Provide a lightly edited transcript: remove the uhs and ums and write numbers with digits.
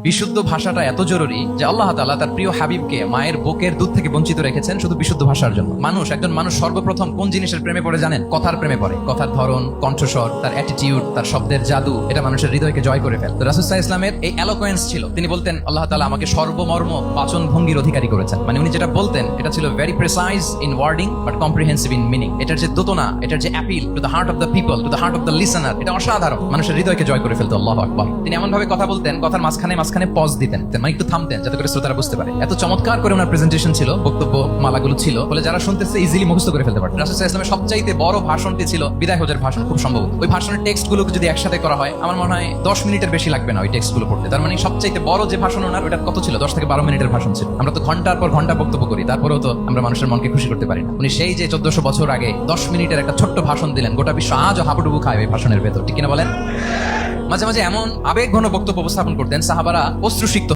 বিশুদ্ধ ভাষাটা এত জরুরি যে আল্লাহ তাআলা তার প্রিয় হাবিবকে মায়ের বুকের দুধ থেকে বঞ্চিত রেখেছেন শুধু বিশুদ্ধ ভাষার জন্য। একজন মানুষ সর্বপ্রথম কোন জিনিসের প্রেমে পড়ে জানেন? কথার প্রেমে পড়ে। কথার ধরন, কণ্ঠস্বর, তার অ্যাটিটিউড, তার শব্দের জাদু, এটা মানুষের হৃদয়কে জয় করে ফেলে। তো রাসূল সাল্লাল্লাহু আলাইহি ওয়াসাল্লামের এই এলোকোয়েন্স ছিল। তিনি বলতেন আল্লাহ তাআলা আমাকে সর্বমর্ম বাচন ভঙ্গির অধিকারী করেছেন। মানে উনি যেটা বলতেন এটা ছিল very precise in wording but comprehensive in meaning. এটার যে দোতনা, এটার যে appeal to the heart of the people, to the heart of the listener, এটা অসাধারণ। মানুষের হৃদয়কে জয় করে ফেলতো। আল্লাহু আকবার। তিনি এমন ভাবে কথা বলতেন, কথার মাঝখানে পজ দিতেন, মানে একটু থামতেন যাতে করে শ্রোতারা বুঝতে পারে। এত চমৎকার করে ওনার প্রেজেন্টেশন ছিল, বক্তব্য মালাগুলো ছিল, ফলে যারা শুনতেছে ইজিলি মুখস্থ করে ফেলতে পারে। রাসূল সাল্লাল্লাহু আলাইহি ওয়াসাল্লামের সবচাইতে বড় ভাষণটি ছিল বিদায় হজের ভাষণ, খুব সম্ভবত। ওই ভাষণের টেক্সট গুলোকে যদি একসাথে করা হয় আমার মনে হয় 10 মিনিটের বেশি লাগবে না ওই টেক্সট গুলো পড়তে। তার মানে সবচাইতে বড় যে ভাষণ ওনার, ওটা কত ছিল? 10 থেকে 12 মিনিটের ভাষণ ছিল। আমরা তো ঘন্টার পর ঘন্টা বক্তব্য করি, তারপরেও তো আমরা মানুষের মনকে খুশি করতে পারি না। উনি সেই যে 1400 বছর আগে 10 মিনিটের একটা ছোট্ট ভাষণ দিলেন, গোটা বিশ্ব আজও হাবুডুবু খায় ওই ভাষণের ভেতর, ঠিক কিনা বলেন? মাঝে মাঝে এমন আবেগঘন বক্তব্য উপস্থাপন করতেন সাহাবারা অশ্রুসিক্ত